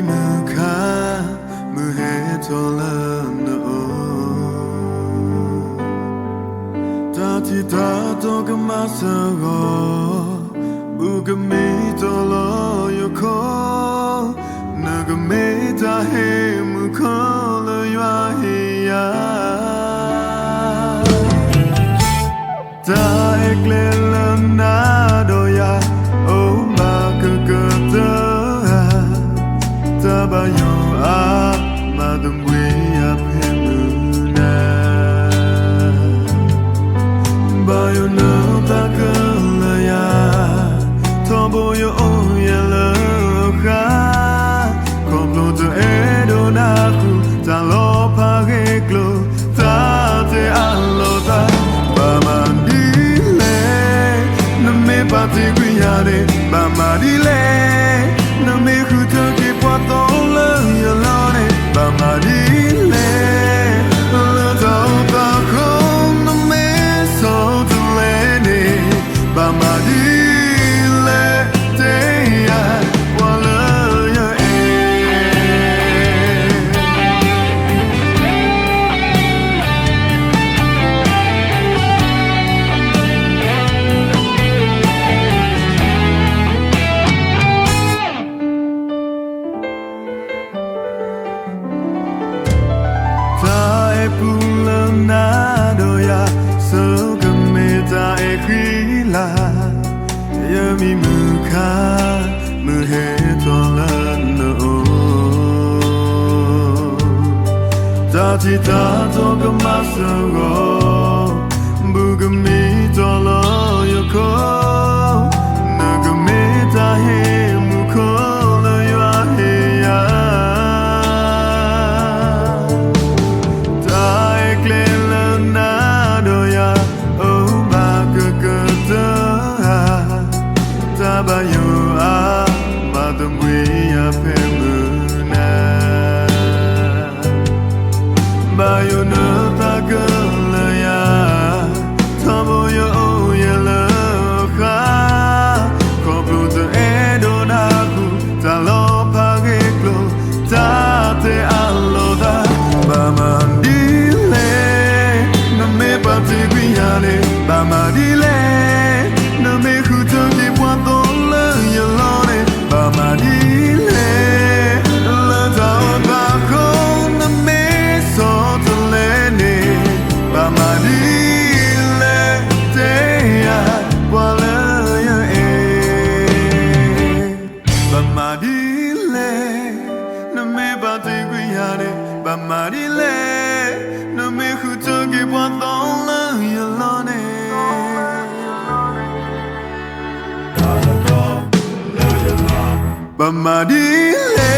muka muhetolano Tati tato kamasago Bugami tolo yoko Nagame tahe mukolo yuahiya Ta eklela nadoya Oh makakata Tabayo madam we up hemuna Bayo no takalaya Tombo yo yellow Komplo to edonaku Talo pageklo Tate alota Bamandile Name pati kuyade Bamandile Name kutoki Patola yalone Bamandile Lota otako Name so to lene Bamandile Teya Wala ya Pulanadoya so gameta ekhila yami muka muhetolano Tati tato kamasago bugami tolo yoko nagameta he mukolo yuahiya Tabayo madam we up hemuna Bayo no takalaya Tombo yo yellow Komplo to edonaku Talo pageklo Tate aloda Bamandile Name pati kuyane Bamandile Name kutoki Patola yalone Bamandile Lata otako Name soto lene Bamandile Teya Wala ya Bamandile Name pati kuyane Bamandile Name kutoki Patola yalone Bamandile